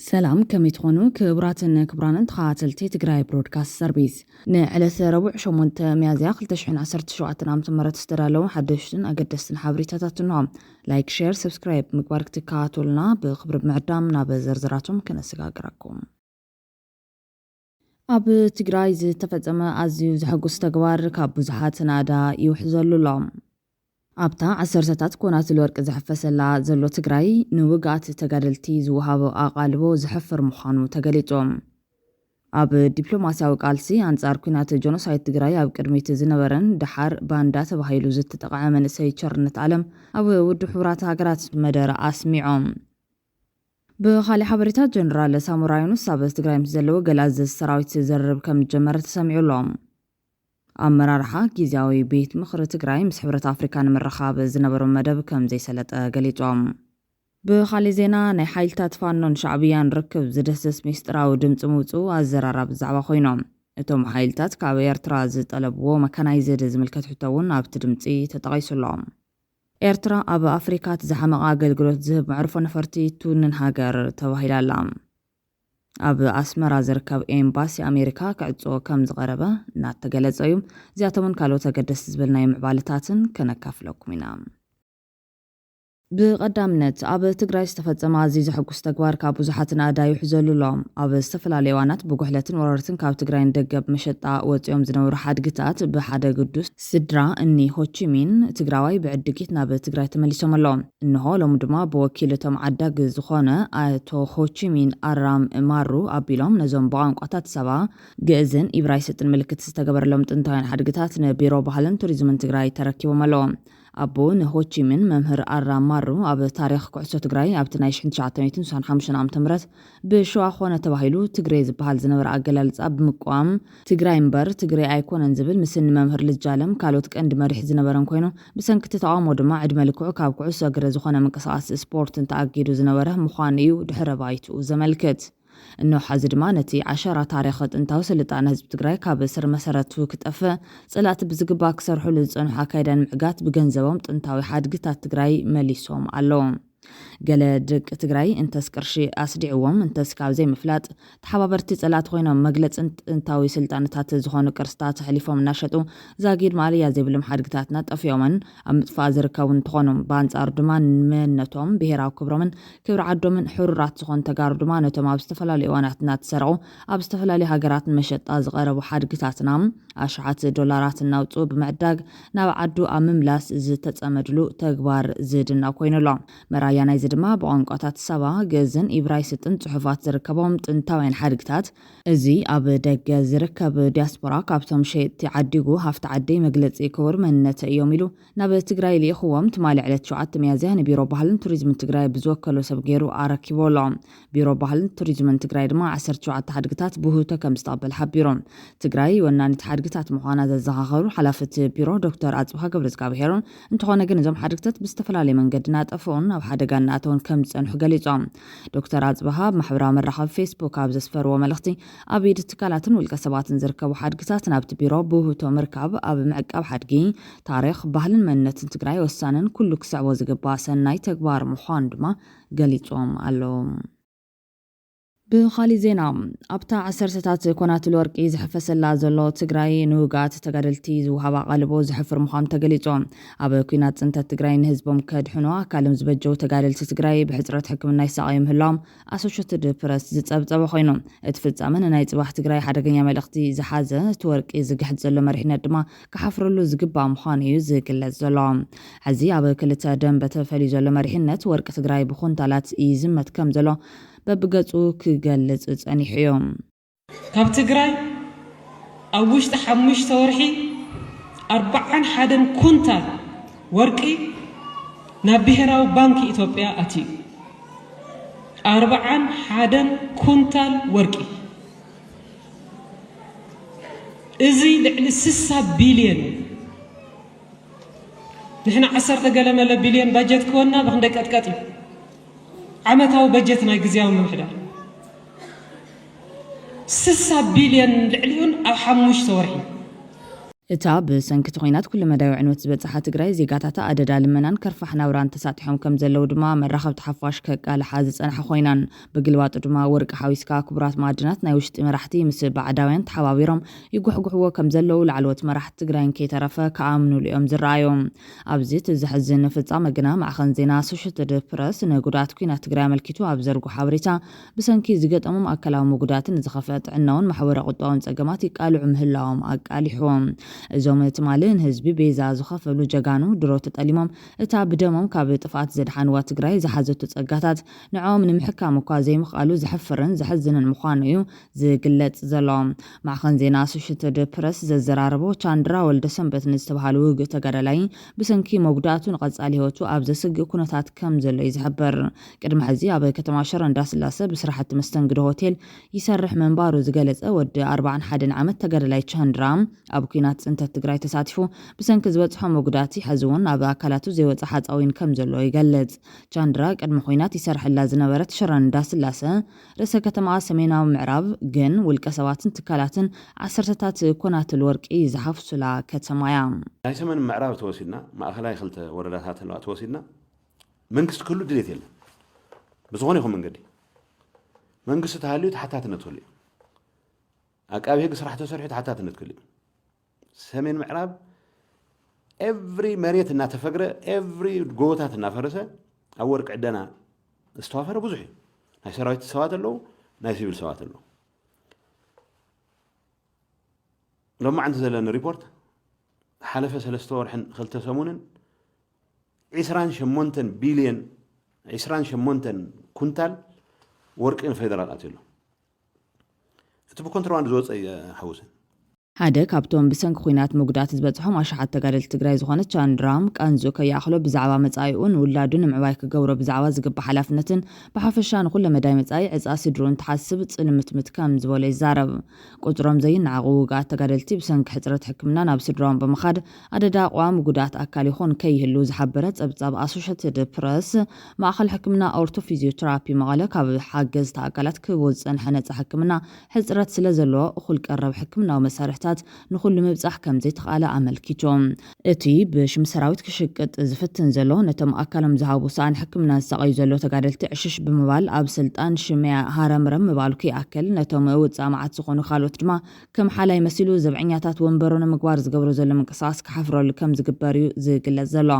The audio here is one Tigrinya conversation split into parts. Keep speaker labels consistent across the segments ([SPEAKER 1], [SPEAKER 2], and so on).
[SPEAKER 1] سلام كم تخونو كبراتن كبرانن تخاتلتي تقراي برودكاست سربيس نعلث ربع شمونت ميازيا قلتشحن عسرت شوعتنا متمرت استرالو حدشتن أقدستن حابريتاتاتنهم لايك شير سبسكرايب مقبارك تكاتولنا بخبر بمعدامنا بزرزراتهم كنسقاقراكم أب تقراي زي تفزم أزيو زحقوس تقوار كابو زحات نادا يوحزلو لهم أبتا عسرتات كونات الورق زحفسلا زلو تقراي نوقات تقادلتي زوهابو أقالبو زحفر مخانو تقاليتهم أب دبلوماسياو قالسي أنصار كونات جونوسايد تقراي أب كرميت زنبرن دحار باندات بهايلو زت تقع من سيتشرنت عالم أب ودو حورات هاقرات مدار أسميعهم بخالي حبريتات جنرال سامورايونوس سابس تقراي مزلو قلاز السراويت زرب كم جمرت سمعو لهم أمرارها جيزاوي بيت مخر تقراي مسحبرة أفريكان من رخاب زنبرو مدب كم زي سلت قليتهم بخالي زينا ناي حايلتات فانون شعبيان ركب زدسس ميستراو دمت موتو الزرارة بزعبا خوينهم اتوم حايلتات كاوي إرترا زطلبو مكاناي زيد زملكت حتوون ابت دمتي تتغيسو لهم إرترا أب أفريكا تزحمق قلقلوت زهب معرفو نفرتي تونن هاجر توهيلا لهم أب أسمرا زركب إمباسي أمريكا كعدو كم زغربة نات تقلت أيوم زياتمون كالو تقدس زبلنا يمعبالتاتن كنكافلوك منام بقدامنت أب تقراي استفاد عزيز حقوس تقوار كابو زحاتنا دا يحزلو لهم أب استفلا ليوانات بقوحلتن ورارتن كاب تقراين دقب مشتا وطيوم زنور حاد قطات بحادة قدوس سدرا اني هوتشيمين تقراوي بعدقيتنا بتقراي تمليسهم اللهم انهو لمدما بوكيلتهم عداق زخونة آيتو هوتشيمين أرام مارو أبيلهم نزوم بغان قطات سبا قئزن إبرايسة الملكة استقبر لهم تنتاين حاد قطات نبيرو بحالن توريزمن تقراي تركيبهم اللهم أبو نهوتشيمين ممهر أرام مارو أب تاريخ كعسو تقراي أب تنايش حنت شعاتميتن سان حمشن عام تمرت بشو أخوانا تباهيلو تقراي زبهال زنور أقلالز أب مقوام تقراي مبر تقراي أيكون انزبل مسن ممهر للجالم كالوتك اند مريح زنوران كوينو بسان كتتعامو دما عد ملكو كاب كعسو أقرز وخوانا من قصاص سبورت انت أقيدو زنوره مخانيو دحر بايتو زملكت إنه حزد مانتي 10 تاريخت انتاو سلطان هزب تقراي كاب سر مسارتو كتأفى صلات بزقبا كسر حلو زنو حاكايدان معقات بغنزبهم انتاوي حادقتات تقراي مليسوم علوم قال دق تقراي انتس كرشي أسدعوهم انتس كاب زي مفلات تحبابرتي صلات خوينهم مقلت انتاوي سلطانتات زخونو كرستات حليفهم ناشطو زاقيد ماليا زي بالمحادقتاتنا تأفيومن أم تفازر كون تخونهم بانز أردمان منتهم بهراو كبرمن كبر عدو من حرات زخون تقارب دمانتهم أبستفلا لإواناتنا تسرعو أبستفلا لهاقرات مشط أزغارب وحادقتاتنا أشعات دولارات النوتو بمعداق ناو عدو أمملاس زتت أمدلو تقبار زيدنا كوينو لهم مرايانا يزدما بقانقاتات سبا جزن إبرايستن صحفات زركبهم تنتاوين حادقتات ازي أب دق زركب دياسبورا كابتم شيء تعديقو هفت عدي مقلت إيكور من نتأيوميلو ناب تقراي لي خوام تمالي على تشوعات ميازيهن بيرو بحلن توريزم تقراي بزوكلو سبقيرو آراكيبو لهم بيرو بحلن توريزم تقراي دما 10 تشوعات حادقتات بوهوتا كمستقبل حبيرون تقراي وناني تحادقتات مخانا ززاخرو حلافة بيرو دكتور أزبها قبرز كابهيرون انتخونا جنزم حادقتات بستفلالي من قدنات أفون أو حادقان ناتون كم تسنحو قليزهم دكتور أزبها محبرا مرحب فيسبوك أبز سفر وملختي أبيد تكالاتن والكسباتن زركب وحادقتات نابت بيرو بوهوتو مركب أب معقب حادقين تاريخ بهلن منت تقراي وسانن كل كسع وزقباسن ناي تكبار مخان دما قليزهم ألوم بخالي زينا أبتا 10 ستات كونات الورق يزحفس اللازلو تقراي نوقات تقادلتي زوهابا غالبو زحفر مخام تقليتهم أبا كونات انت تقراي نهزبهم كادحنوا كالم زبجو تقادلتي تقراي بحجرة حكم الناي ساقايم هلام أسوشتد برس زتابتابا خوينو اتفلت أمن ناي تباح تقراي حدقنيا ملختي زحازة تورق يزقحت زلو مرحنا دما كحفرلو زقبا مخانيو زيقل زلو حزي أبا كلتا دم بتفالي زلو مرحنا تورق تقراي بخون تالات يزمت كم زلو ببقصو كغلص صنيحيوم
[SPEAKER 2] كاب تግራይ ኣብ ውሽጢ 5 ወርሒ 41 ኩንታል ወርቂ ናብ ብሔራዊ ባንኪ ኢትዮጵያ ኣትዩ 41 ኩንታል ወርቂ እዚ ልዕሊ 60 ቢልዮን ንሕና 10 ገለመለ ቢልዮን ባጀት ከወና ብክንደይ ቀጥቀጥ عمتاو بجتنا جزياو ممحدار 6 بليون لعليون أو 5 تورحي
[SPEAKER 1] እታ ብሰንኪ ኩናት ኩሉ መዳይ ዕንወት ዝበፅሓ ትግራይ ዜጋታታ ኣደዳ ልመናን ከርፋሕ ናብራን ተሳቲሖም ከም ዘለው ድማ መራኸብቲ ሓፋሽ ከቃልሓ ዝፀንሐ ኮይናን ብግልባጡ ድማ ወርቂ ሓዊስካ ክቡራት ማዕድናት ናይ ውሽጢ መራሕቲ ምስ ባዕዳውያን ተሓባቢሮም ይጉሕጉሕዎ ከም ዘለው ላዕለዎት መራሕቲ ትግራይን ከይተረፈ ከኣምንሉ እዮም ዝረኣዮም። ኣብዚ ትዝሕዝን ፍጻመ ግና ማዕኸን ዜና ኣሶሽየትድ ፕረስ ንጉዳት ኩናት ትግራይ ኣመልኪቱ ኣብ ዘርጉ ሓበሬታ ብሰንኪ ዝገጠሞም ኣካላዊ መጉዳትን ዝኸፍአ ጥዕናውን ማሕበራዊ ቁጠባውን ፀገማት ይቃልዑ ምህላዎም ኣቃሊሕዎም። እዞም ትማልን ህዝቢ ቤዛ ዝኸፈሉ ጀጋኑ ድሮ ተጠሊሞም እታ ብደሞም ካብ ጥፋት ዘድሓንዋ ትግራይ ዝሓዘቱ ፀጋታት ንዖም ንምሕካም እኳ ዘይምኽኣሉ ዝሕፍርን ዝሕዝንን ምዃኑ እዩ ዝግለጽ ዘሎ። ማዕኸን ዜና ኣሶሽየትድ ፕረስ ዘዘራረቦ ቻንድራ ወልደ ሰንበት ንዝተባሃሉ ውግእ ተጋዳላይ ብሰንኪ መጉዳቱ ንቐጻሊ ህይወቱ ኣብ ዘስግእ ኩነታት ከም ዘሎ እዩ ዝሕበር። ቅድሚ ሕዚ ኣብ ከተማ ሽረ እንዳስላሴ ብስራሕቲ መስተንግዶ ሆቴል ይሰርሕ መንባሩ ዝገለጸ ወዲ 41 ዓመት ተጋዳላይ ቻንድራ ኣብ ኩናት ጽንተት ትግራይ ተሳቲፉ ብሰንኪ ዝበፅሖ መጉዳቲ ሕዚ እውን ኣብ ኣካላቱ ዘይወፅእ ሓፃዊን ከም ዘሎ ይገልጽ። ቻንድራ ቅድሚ ኩናት ይሰርሕላ ዝነበረት ሽረ እንዳስላሴ ርእሰ ከተማ ሰሜናዊ ምዕራብ ግን ውልቀ ሰባትን ትካላትን ዓሰርተታት ኮናትል ወርቂ ዝሓፍሱላ ከተማ እያ።
[SPEAKER 3] ናይ ሰሜን ምዕራብ ተወሲድና ማእኸላይ ክልተ ወረዳታት ተወሲድና መንግስቲ ክህሉ ድሌት የለን ብዝኾነ ይኹን መንገዲ መንግስቲ ተሃልዩ ተሓታትነት ክህሉ ኣቃቢ ሕጊ ስራሕ ተሰሪሑ ተሓታትነት ክህሉ ሰሜን ምዕራብ ኤቭሪ መሬት እናተፈግረ ኤቭሪ ጎቦታት እናፈረሰ ኣብ ወርቂ ዕደና ዝተዋፈረ ብዙሕ እዩ። ናይ ሰራዊት ሰባት ኣለዉ ናይ ሲቪል ሰባት ኣለዉ። ሎማዓንቲ ዘለና ሪፖርት ሓለፈ 3 ወርሕን 2 ሰሙንን 28 ቢልዮን 28 ኩንታል ወርቂ ንፌደራል ኣትዩ ኣሎ። እቲ ብኮንትሮባንድ ዝወፀ ሓውስን
[SPEAKER 1] ሓደ ካብቶም ብሰንኪ ኩናት መጉዳት ዝበፅሖም ኣሽሓት ተጋደልቲ ትግራይ ዝኾነ ቻንድራም ቃንዙ ከይኣኽሎ ብዛዕባ መጻኢኡን ውላዱን ንምዕባይ ክገብሮ ብዛዕባ ዝግባእ ሓላፍነትን ብሓፈሻ ንኩሉ መዳይ መጻኢ ዕፃ ስድሩን ተሓስብ ጽልምትምት ከም ዝበሎ ይዛረብ። ቁፅሮም ዘይነዓቑ ውግኣት ተጋደልቲ ብሰንኪ ሕፅረት ሕክምና ናብ ስድራዎም ብምኻድ ኣደዳ ቋም ጉዳት ኣካል ይኹን ከይህሉ ዝሓበረ ጸብጻብ ኣሶሽየትድ ፕረስ ማእኸል ሕክምና ኦርቶ ፊዚዮቴራፒ መቐለ ካብ ሓገዝቲ ኣካላት ክህቦ ዝጸንሐ ነፃ ሕክምና ሕፅረት ስለ ዘለዎ እኹል ቀረብ ሕክምናዊ መሳርሕታት ንኩሉ ምብጻሕ ከም ዘይተኻለ ኣመልኪቶም። እቲ ብሽም ሰራዊት ክሽቅጥ ዝፍትን ዘሎ ነቶም ኣካሎም ዝሃቡ ሳእን ሕክምና ዝሰቐዩ ዘሎ ተጋደልቲ ዕሽሽ ብምባል ኣብ ስልጣን ሽመያ ሃረምረም ምባሉ ከይኣክል ነቶም ውፃእ መዓት ዝኾኑ ካልኦት ድማ ከም ሓላይ መሲሉ ዘብዐኛታት ወንበሮ ንምግባር ዝገብሮ ዘሎ ምንቅስቓስ ክሓፍረሉ ከም ዝግበር እዩ ዝግለጽ ዘሎ።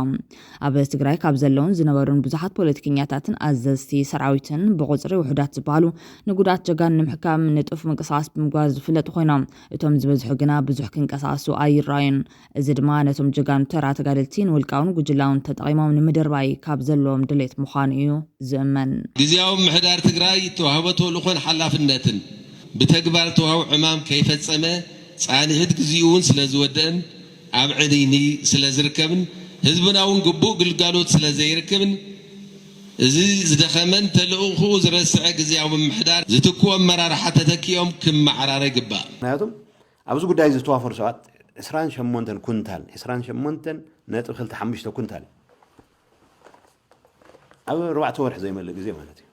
[SPEAKER 1] ኣብ ትግራይ ካብ ዘለውን ዝነበሩን ብዙሓት ፖለቲከኛታትን ኣዘዝቲ ሰራዊትን ብቁፅሪ ውሕዳት ዝበሃሉ ንጉዳት ጀጋኑ ንምሕካም ንጡፍ ምንቅስቓስ ብምግባር ዝፍለጡ ኮይኖም እቶም ዝበዝሑ ግና ብዙሕ ክንቀሳቀሱ ኣይረኣዩን። እዚ ድማ ነቶም ጀጋኑ ተራ ተጋደልቲን ውልቃውን ጉጅላውን ተጠቒሞም ንምድርባይ ካብ ዘለዎም ድሌት ምዃኑ እዩ ዝእመን።
[SPEAKER 4] ጊዜያዊ ምሕዳር ትግራይ ተዋህበቶ ልኾን ሓላፍነትን ብተግባር ተዋህቡ ዕማም ከይፈጸመ ጻንሕት ግዚኡውን ስለ ዝወደአን ኣብ ዕድይኒ ስለ ዝርከብን ህዝብናውን ግቡእ ግልጋሎት ስለ ዘይርክብን እዚ ዝደኸመን ተልእኹ ዝረስዐ ጊዜያዊ ምሕዳር ዝትክዎ ኣመራርሓ ተተኪኦም ክመዓራረ ይግባእ።
[SPEAKER 3] ምክንያቱም ኣብዚ ጉዳይ ዝተዋፈሩ ሰባት 28 ኩንታል 28.25 ኩንታል ኣብ 4 ወርሒ ዘይመልእ ግዜ ማለት እዩ።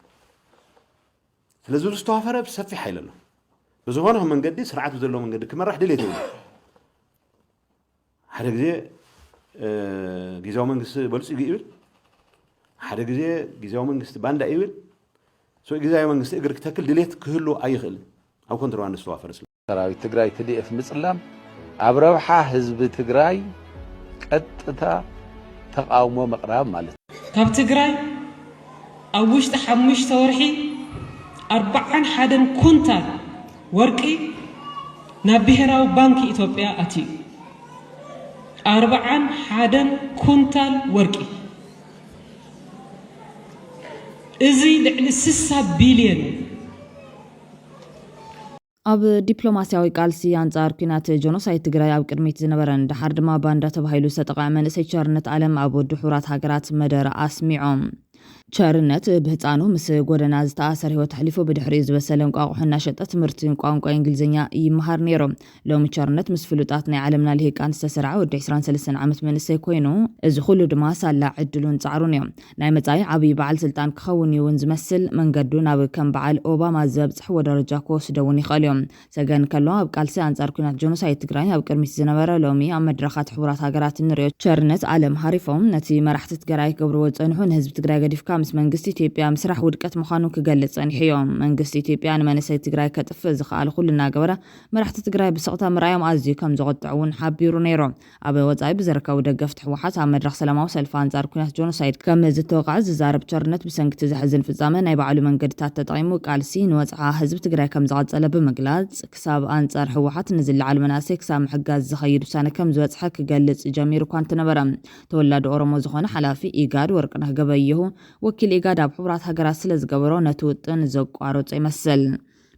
[SPEAKER 3] ስለዚ ዝተዋፈረ ብሰፊሕ ሓይል ኣሎ። ብዝኾነ መንገዲ ስርዓቱ ዘለዎ መንገዲ ክመራሕ ድሌት እዩ። ሓደ ግዜ ጊዜያዊ መንግስቲ በልጽጉ ይብል፣ ሓደ ግዜ ጊዜያዊ መንግስቲ ባንዳ ይብል። ጊዜያዊ መንግስቲ እግሪ ክተክል ድሌት ክህሉ ኣይኽእልን ኣብ ኮንትሮባንድ ዝተዋፈረ
[SPEAKER 5] ሰራዊት ትግራይ TDF ምጽላም ኣብ ረብሓ ህዝቢ ትግራይ ቀጥታ ተቃውሞ መቅራብ ማለት
[SPEAKER 2] ካብ ትግራይ ኣብ ውሽጢ 5 ወርሒ 41 ኩንታል ወርቂ ናብ ብሔራዊ ባንኪ ኢትዮጵያ ኣትዩ። 41 ኩንታል ወርቂ እዚ ልዕሊ 60 ቢልዮን
[SPEAKER 1] ኣብ ዲፕሎማስያዊ ቃልሲ አንጻር ኩናት ጆኖሳይድ ትግራይ ኣብ ቅድሚት ዝነበረን ድሓር ድማ ባንዳ ተባሂሉ ዝተጠቕዐ መንእሰይ ቸርነት ዓለም ኣብ ወዲ ሕቡራት ሃገራት መደረ ኣስሚዖም ቸርነት ብህፃኑ ምስ ጎደና ዝተኣሰር ህይወት ሕሊፉ ብድሕሪኡ ዝበሰለ እንቋቑሖና ሸጠ ትምህርቲ ቋንቋ እንግሊዝኛ ይመሃር ነይሮም። ሎሚ ቸርነት ምስ ፍሉጣት ናይ ዓለምና ልሂቃን ዝተሰርዐ ወዲ 23 ዓመት መንእሰይ ኮይኑ እዚ ኩሉ ድማ ሳላ ዕድሉን ፃዕሩን እዮም። ናይ መጻኢ ዓብዪ በዓል ስልጣን ክኸውን እውን ዝመስል መንገዱ ናብ ከም በዓል ኦባማ ዘብፅሕ ደረጃ ክወስዶ እውን ይኽእል እዮም። ሰገን ከሎ ኣብ ቃልሲ ኣንጻር ኩናት ጆኖሳይድ ትግራይ ኣብ ቅድሚት ዝነበረ ሎሚ ኣብ መድረኻት ሕቡራት ሃገራት ንሪኦ ቸርነት ዓለም ሃሪፎም ነቲ መራሕቲ ትግራይ ክገብርዎ ፀንሑ ንህዝቢ ትግራይ ገዲፍካ ምስ መንግስቲ ኢትዮጵያ ምስራሕ ውድቀት ምዃኑ ክገልጽ ፀኒሑ እዮም። መንግስቲ ኢትዮጵያ ንመንእሰይ ትግራይ ከጥፍእ ዝኽኣል ኩሉ እናገበረ መራሕቲ ትግራይ ብስቕታ ምርኣዮም ኣዝዩ ከም ዘቆጥዕ እውን ሓቢሩ ነይሮም። ኣብ ወጻኢ ብዝርከቡ ደገፍቲ ሕወሓት ኣብ መድረኽ ሰላማዊ ሰልፊ አንጻር ኩናት ጆኖሳይድ ከም ዝተወቅዐ ዝዛረብ ቸርነት ብሰንኪ ዝሕዝን ፍጻመ ናይ ባዕሉ መንገድታት ተጠቒሙ ቃልሲ ንወፅዓ ህዝቢ ትግራይ ከም ዝቐጸለ ብምግላጽ ክሳብ አንጻር ሕወሓት ንዝለዓሉ መናእሰይ ክሳብ ምሕጋዝ ዝኸይድ ውሳነ ከም ዝበፅሐ ክገልጽ ጀሚሩ እኳ እንተነበረ ተወላዲ ኦሮሞ ዝኾነ ሓላፊ ኢጋድ ወርቅነህ ገበየሁ ወኪል ኢጋድ ኣብ ሕቡራት ሃገራት ስለ ዝገበሮ ነቲ ውጥን ዘቋረፀ ይመስል።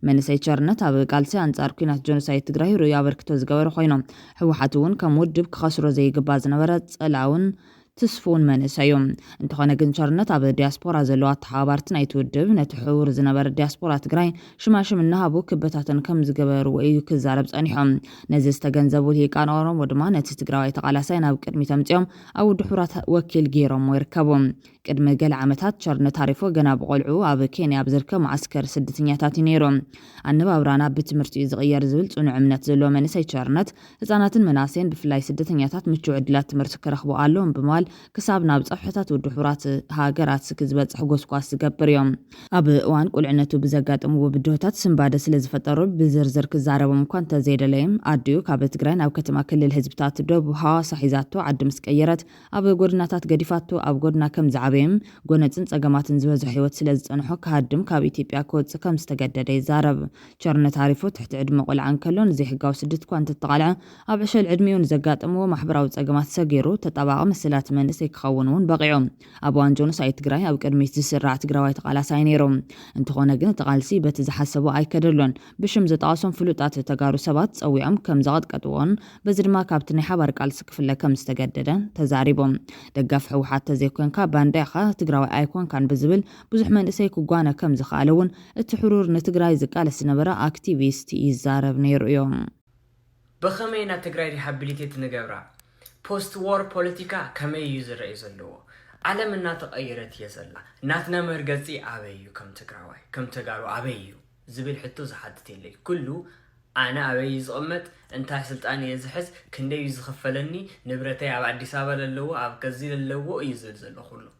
[SPEAKER 1] መንእሰይ ቸርነት ኣብ ቃልሲ አንጻር ኩናት ጆኖሳይድ ትግራይ ርኡይ ኣበርክቶ ዝገበረ ኮይኖም ሕወሓት እውን ከም ውድብ ክኸስሮ ዘይግባእ ዝነበረ ፀላውን تسفون من سيوم انتخانة جنشرنت عبد الدياسبورا زلوات حوارت نيتودب نتحور زنبر الدياسبورا تجرين شماش منها بوك بتاعتن كم زجبر وأيوك الزارب أنيهم نزست جنزبول هي كان أورم ودمان تستجراي تقال سينا بكرمي تمتيم أو دحورات وكيل جيرم ويركبهم قدم جل عمتات شرن تعرفوا جناب قلعو عب كيني عبزركم معسكر سدتنياتات نيرم النبا برانا بتمرتي صغير زولت ونعمنت زلوا من سي شرنت زانات المناسين بفلاي سدتنياتات متوعدلات مرتك رخبو قالهم بمال كساب نابز أفحتات ودحورات هاجرات سكزبت حقوس قاس جبر يوم أب وان كل عنتو بزجات أمو بدوتات سنبعد سلز فترة بزرزر كزارة ومكان تزيد لهم عديو كابت جرين أو كتما كل الحزبات دوب ها صحيزاتو عد مسكيرت أب جورناتات قديفاتو أب جورنا كم زعبيم جونتن سجماتن زوج حيوت سلز أنحك هادم كابيتي بياكود سكم استجدد يزارب شرنا تعرفوا تحت عدم قول عن كلون زي حجاو سدت كوانت الطالعة أب عشان عدميون زجات أمو محبرة سجمات سجيرو تتابع مسلات من سيخونون بقيهم أبوان جونوسايد تجراي أو كرميت زسرع تجراي تقال ساينيرهم انتخونا جن تقال سيبت زحسبوا أي كدرلون بشم زتعاصم فلوتات تجارو سبات أو يعم كم زغد كتوان بزر ما كابتني حبر قال سكفل كم استجددا تزاربهم دقفحوا حتى زي كون كابان داخل تجراي أيكون كان بزبل بزح من سيكو جانا كم زخالون التحرور نتجراي زقال السنبرة أكتيفيست يزارب نير يوم
[SPEAKER 6] بخمينا تجراي ريهابيليتيت نجبرا بوست وور بوليتيكا كما يوزر يزلو عالمنا تغيرت يزلا ناتنا مرغزي ابيو كم تقراوي كم تقارو ابيو زبل حتو زحدت لي كله انا ابي زقمت انت سلطاني يزحز كندي يزخفلني نبرتي اب اديس ابا للو اب كزي للو يزلزل كله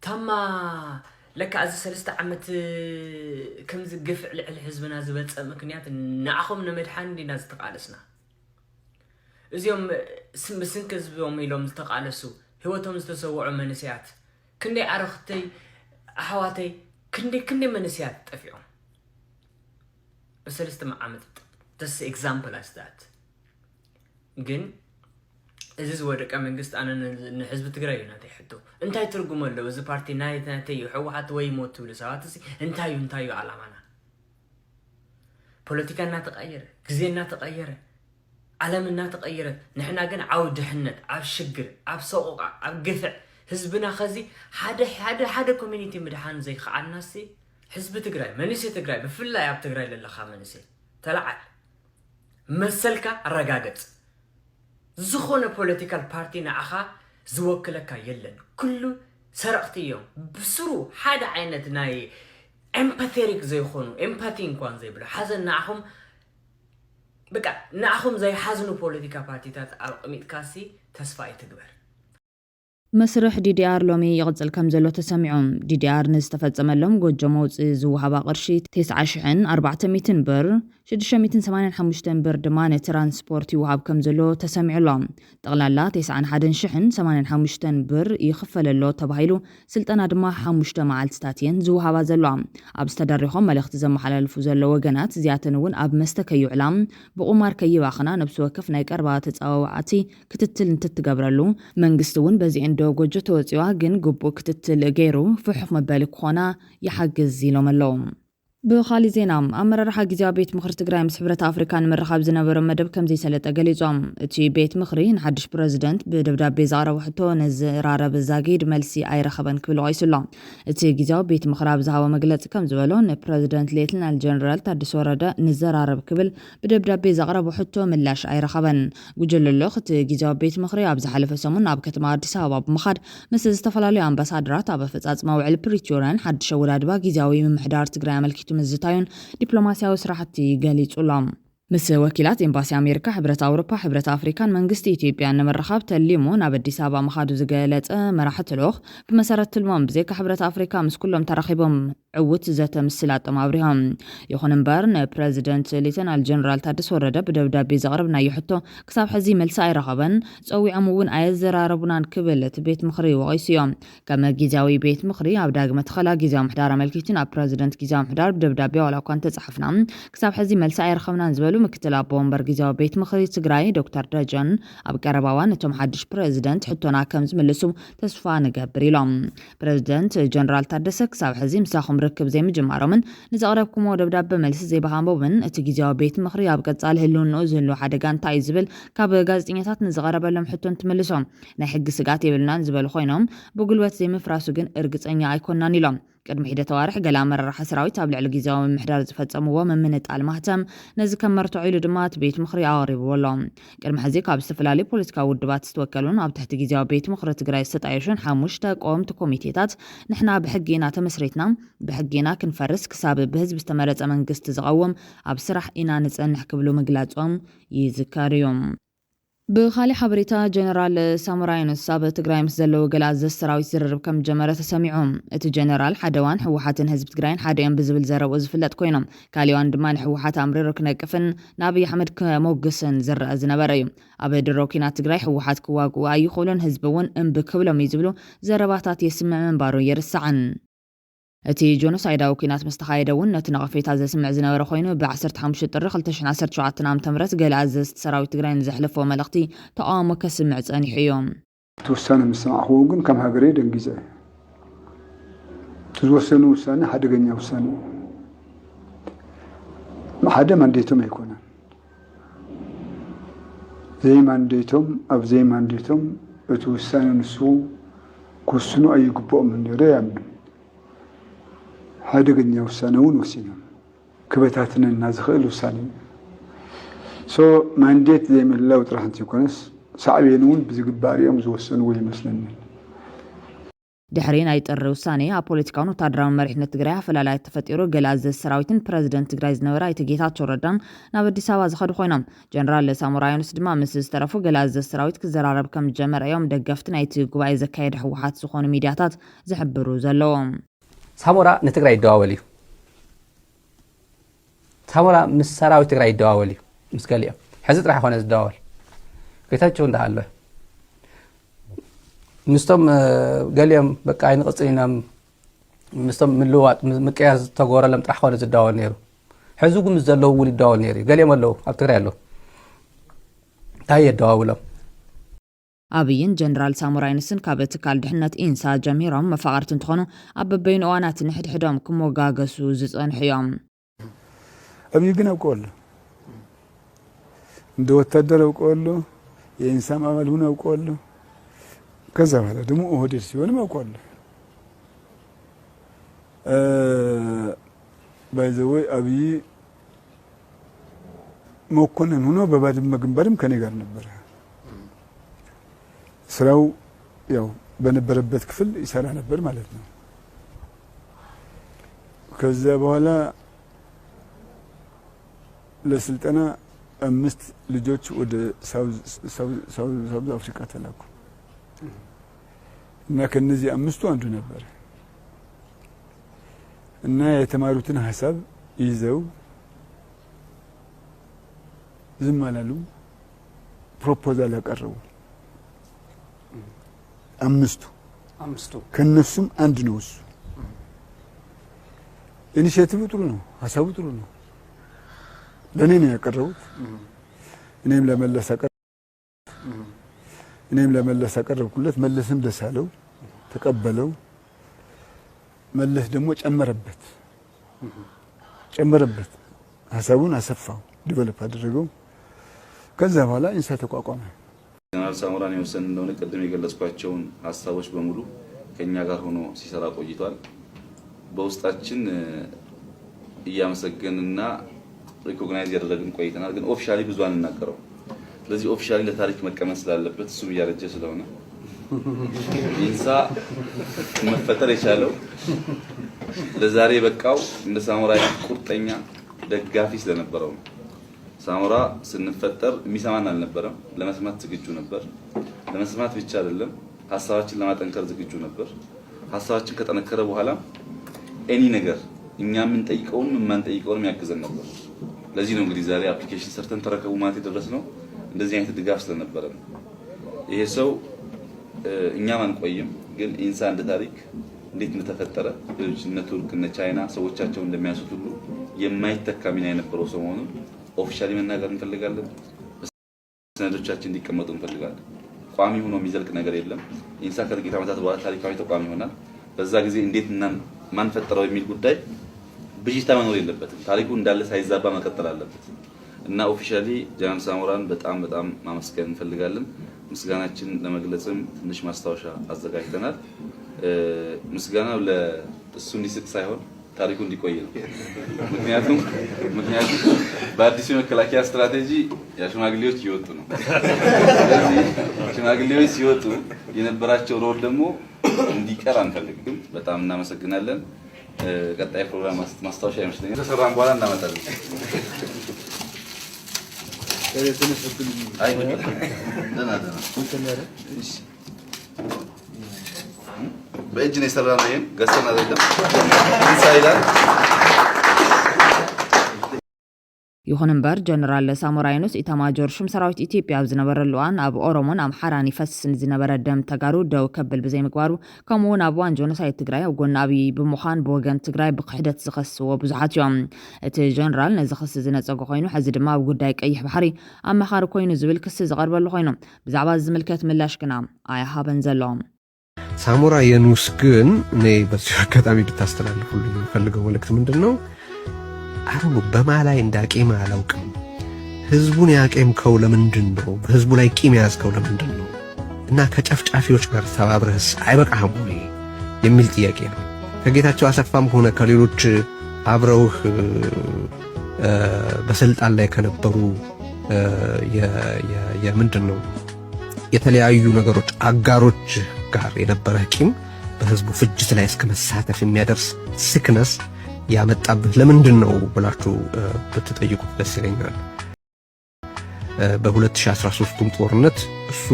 [SPEAKER 6] تما لك از سلسته عمت كم زقف الحزبنا زبص مكنيات نعخم نمدحان دينا زتقالسنا እዚኦም ስንክ ዝብዮም ኢሎም ዝተቃለሱ ህይወቶም ዝተሰውዑ መንስያት ክንደይ ኣረኽተይ ኣሕዋተይ ክንደይ መንስያት ጠፊኦም በሰለስተ ዓመት this example as that ግን እዚ ዝወደቀ መንግስት ኣነ ንህዝቢ ትግራይ ናተይ ሕቶ እንታይ ትርጉም ኣለዎ እዚ ፓርቲ ናተይ ሕወሓት ወይ ሞት ብለ ሰባት እንታይ ዓላማና ፖለቲካና ተቀየረ ግዜና ተቀየረ عالمنا تغيرت نحنا جن عود حنت عب شجر عب سوق عب قفع حزبنا خزي حدا كوميونيتي مدحان زي خعنا سي حزب تجراي منسي تجراي بفلا يا بتجراي لله خامنسي تلعب مسلكا الرجاجت زخونه بوليتيكال بارتي نعخا زوكلك يلن كله سرقتيهم بسرو حدا عينت ناي امباثيريك زي خونو امباثي انكوان زي بلا حزن نعهم بقى نعهم زي حزنو بوليتيكا بارتيتات القميت كاسي تسفاي تقبر
[SPEAKER 1] مسرح DDR لومي يغزل كم زلو تسمعهم DDR نستفزم لهم جوجو موز زوهبا قرشي 9400 بر 685 بر دمان ترانسبورت يوهب كم زلو تسمع لهم تغلالا 9185 بر يخفل اللو تبهيلو سلطنا دما 5 معلستاتين زوهبا زلوهم أبستدرهم ملخت زم حلال فوزلو وجنات زياتنون أب مستكيو علام بقمار كي واخنا نبسو وكف نايك 4 تساوعاتي كتتل نتتقبرلو منقستون بزي دو جوجو توزيوا جن جبو كتتل غيرو فحف مبالك خونا يحجز زيلو ملوم بخالي زينام أمررح جزاء بيت مخر تجري مسحبرة أفريقيا مرخاب زنبر مدب كم زي سلة جليزام تي بيت مخري نحدش بريزيدنت بدبدا بزارة وحتو نزرارة بزاجيد ملسي أي رخبان كل عيسلا تي جزاء بيت مخراب زهوا مجلة كم زبالون بريزيدنت ليتلنا الجنرال تدس وردا نزرارة بكبل بدبدا بزارة وحتو ملاش أي رخبان وجل اللخت جزاء بيت مخري أبز حلف سمون أبكت ماردس هوا بمخد مثل استفلالي أمباسادرات أبا فتاة موعل بريتوران حد شوراد با جزاوي من محدار تجري ملكي مزتايون دبلوماسياوي سراحتي قاليت علام مس وكيلات إمباسي أمريكا حبرة أوروبا حبرة أفريكان منجست إثيوبيا أن مرخاب تليمو نابد سابا مخادو زقالات مراحة الوخ بمسارة المام بزيك حبرة أفريكا مس كلهم ترخيبهم عوت زات مسلات مابريهم يخون مبارن بريزيدنت ليتنال جنرال تادس ورده بدبدا بزغربنا يحطو كساب حزي ملساي رغبن تسوي عموون أيزر ربنان كبلت بيت مخري وغيسيوم كما جيزاوي بيت مخري أبداق مدخلا جيزاو محدار ملكيتين بريزيدنت جيزاو محدار بدبدا بيولا كانت تصحفنا كساب حزي ملساي رخبنا نزبلو مكتلا بومبر جيزاو بيت مخري تقراي دكتور دجن أب قرباوان توم حدش بريزيدنت حطونا كمز ملسو تسفا نقبري لهم بريزيدنت جنرال تادس كساب حزي مساخم ركب زي مجمعرو من نزغربكم ودبداب بملس زي بهامبو من اتجيزاو بيت مخري أبقى هلو نوز هلو حدقان تايزبل كاب غازتينيتات نزغرب لهم حطون تملسهم نحق سقاتي بلنان زبل خوينهم بقلوات زي مفراسو جن ارقص انيا ايكونان لهم قدم حيدة توارح قلا مرة حسراوي تابلع لجيزاو من محدار زفتمو من على مهتم نز كمرتو عيلو دمات بيت مخري عارب والله قدم حزيك باستفلالي بوليتيكا ودبات استوكلون أب تحت جيزاو بيت مخري تقراي ستعيشون حاموشتا قومت كوميتيتات نحنا بحقينا تمسريتنا بحقينا كنفرس كساب بهز بستمرت أمنقست زغوم أب سرح إنا نسأل نحكبلو مقلاتهم يذكاريوم بخالي حبريتا جنرال ساموراينوس ساب تجراي مسزلو جلاز السراوي زرب كم جمرة سميعهم ات جنرال حدوان حوحاتن حزب تجراين حدين بزبل زرب وزفلت كوينم كاليوان دمان حوحات امري ركنا كفن نابي حمد كموقسن زر ازنبري ابد روكينا تجراي حوحات كواق واي خولن حزبون ام بكبلهم يزبلو زرباتات يسمع من بارو يرسعن اتي جونوسايد او كينات مستخايدون نتنغفيت عز سمع زنبر خوينو ب15 طر 2017 عام تمرت قال عزز سراوي تجراين زحلفو ملختي تقامو كسمع صانيحيوم
[SPEAKER 7] توسانه مسمعو ግን ከም ሀገሬ ደንጊዘ ተወሰኑ ውሳኔ ሀደገኛ ውሳኔ ማሐደ ማንዴቶም አይኮና ዘይ ማንዴቶም ኣብ ዘይ ማንዴቶም እቱ ውሳኔ ንሱ ኩስኑ አይግቦም እንደረ ያምን ሀደገኛ ውሳኔውን ወሲነው ክበታትንና ዝኽእል ውሳኔ ሶ ማንዴት ዘመላው ጥራህን ሲኮነስ ሳዕቤኑን ብዝግባሪዮም ዝወሰኑ ወይ መስለኒ
[SPEAKER 1] دحرين أي الروساني أبوليتيكان وتدرام مريحنا تجري فلا تفتيرو جلاز السراويتن بريزيدنت تجري زنورا يتجيتات شردان نبدي سوا زخد خوينام جنرال سامورايونس دما مسز طرفو جلاز السراويت كزرارب كم جمر يوم دقفتنا يتجوا إذا كايد حوحات سخون ميدياتات زحبرو زلوم
[SPEAKER 5] سامورا نتجري دواولي سامورا مس سراويت تجري دواولي مسكاليا حزت راح يخون الدوال كيتاچو እንዳለ مستم قاليم بقى عين قصينا مستم من لوات مقياس تغور لم طرح خالص الداول نيرو حزوكم زلو ولي الداول نيري قاليم له ابتري له تاي الداول
[SPEAKER 1] أبين جنرال ساموراينسن كابت كال دحنت إنسا جميرهم مفاقرتن تخونو أببين وانات نحد حدام كمو غاغسو زصن حيام
[SPEAKER 7] أبي جنا وقول دو تدر وقول የኢንሳም አባል ሆነ ወቆለ ከዛ በኋላ ደግሞ ኦህዴድ ሲሆን ወቆለ ባይዘወይ አብይ መኮንን ሆኖ በባድመ ግንባርም ከኔ ጋር ነበር ስራው ያው በነበረበት ክፍል ይሰራ ነበር ማለት ነው ከዛ በኋላ ለስልጠና 5 ልጆች ወደ ሳውዝ አፍሪካ ተላኩ እና ከነዚህ 5ቱ አንዱ ነበር እና የተማሩትን ሐሳብ ይዘው ዝም አላሉ ፕሮፖዛል ያቀርቡ 5ቱ ከነሱም አንድ ነው እሱ ኢኒሺዬቲቭ ጥሩ ነው ሐሳቡ ጥሩ ነው ለኔ ነው ያቀረቡት እኔም ለመለስ አቀረብኩለት መለስም ደሳለው ተቀበለው መለስ ደግሞ ጨመረበት ጨመረበት ሐሳቡን አሰፋው ዲቨሎፕ አደረገው ከዛ በኋላ ኢንሳ ተቋቋመ
[SPEAKER 8] ጀነራል ሳሞራን የወሰን እንደሆነ ቀደም የገለጽኳቸውን ሐሳቦች በሙሉ ከኛ ጋር ሆኖ ሲሰራ ቆይቷል በውስጣችን እያመሰገንና ሪኮግናይዝ ያደረግን ቆይተናል ግን ኦፊሻሊ ብዙ አንናገረው ስለዚህ ኦፊሻሊ ለታሪክ መቀመጥ ስላለበት እሱ ያረጀ ስለሆነ ኢንሳ መፈጠር የቻለው ለዛሬ በቃው እንደ ሳሞራ ቁርጠኛ ደጋፊ ስለነበረው ሳሞራ ስንፈጠር የሚሰማን አልነበረም ለመስማት ዝግጁ ነበር ለመስማት ብቻ አይደለም ሐሳባችን ለማጠንከር ዝግጁ ነበር ሐሳባችን ከጠነከረ በኋላ ኤኒ ነገር እኛ ምን ጠይቀውም ማን ጠይቀውም ያግዘን ነበር ለዚህ ነው እንግዲህ ዛሬ አፕሊኬሽን ሰርተን ተረከቡ ማለት የደረስነው እንደዚህ አይነት ድጋፍ ስለነበረ ነው ይሄ ሰው እኛ ማን ቆይም ግን ኢንሳ እንደ ታሪክ እንዴት እንደተፈጠረ እነ ቱርክ እነ ቻይና ሰዎቻቸው እንደሚያሱት ሁሉ የማይተካ ሚና የነበረው ሰው መሆኑን ኦፊሻሊ መናገር እንፈልጋለን ሰነዶቻችን እንዲቀመጡ እንፈልጋለን ቋሚ ሆኖ የሚዘልቅ ነገር የለም ኢንሳ ከጥቂት ዓመታት በኋላ ታሪካዊ ተቋም ይሆናል በዛ ጊዜ እንዴት ማን ፈጠረው የሚል ጉዳይ ብዥታ መኖር የለበትም ታሪኩ እንዳለ ሳይዛባ መቀጠል አለበት እና ኦፊሻሊ ጀነራል ሳሞራን በጣም ማመስገን እንፈልጋለን ምስጋናችን ለመግለጽም ትንሽ ማስታወሻ አዘጋጅተናል ምስጋናው ለእሱ እንዲስቅ ሳይሆን ታሪኩ እንዲቆይ ነው ምክንያቱም በአዲሱ መከላከያ ስትራቴጂ ያሽማግሌዎች ይወጡ ነው ስለዚህ ሽማግሌዎች ሲወጡ የነበራቸው ሮል ደግሞ እንዲቀር አንፈልግም በጣም እናመሰግናለን ቀጣይ ፕሮግራም ማስታወሻ ይመስለኛል ተሰራን በኋላ እናመጣለን አይ ደና በእጅ ነው የሰራነው ይሄን ገሰና አይደለም ኢንሳይዳር
[SPEAKER 1] ይኹን እምበር ጀነራል ሳሞራ የኑስ ኢታማጆር ሹም ሰራዊት ኢትዮጵያ ኣብ ዝነበረሉ እዋን ኣብ ኦሮሞን ኣምሓራን ይፈስስ ዝነበረ ደም ተጋሩ ደው ከብል ብዘይ ምግባሩ ከምኡውን ኣብ እዋን ጆኖሳይድ ትግራይ ኣብ ጎኒ ኣብይ ብምዃን ብወገን ትግራይ ብክሕደት ዝኸስዎ ብዙሓት እዮም እቲ ጀነራል ነዚ ክሲ ዝነፀጎ ኮይኑ ሕዚ ድማ ኣብ ጉዳይ ቀይሕ ባሕሪ ኣመኻሪ ኮይኑ ዝብል ክሲ ዝቐርበሉ ኮይኑ ብዛዕባ ዝምልከት ምላሽ ግና ኣይሃበን ዘሎ
[SPEAKER 9] ሳሞራ የኑስ ግን እኔ በዚህ አጋጣሚ ብታስተላልፉልኝ የምፈልገው መልእክት ምንድነው አሁን በማላይ እንዳቄም አላውቅም ህዝቡን ያቄምከው ለምንድን ነው በህዝቡ ላይ ቂም ያዝከው ለምንድን ነው እና ከጨፍጫፊዎች ጋር ተባብረህስ አይበቃህም ወይ የሚል ጥያቄ ነው ከጌታቸው አሰፋም ሆነ ከሌሎች አብረውህ በስልጣን ላይ ከነበሩ የምንድን ነው የተለያዩ ነገሮች አጋሮች ጋር የነበረ ቂም በህዝቡ ፍጅት ላይ እስከ መሳተፍ የሚያደርስ ሲክነስ ያመጣብህ ለምንድን ነው ብላችሁ ብትጠይቁት ደስ ይለኛል በ2013 ጦርነት እሱ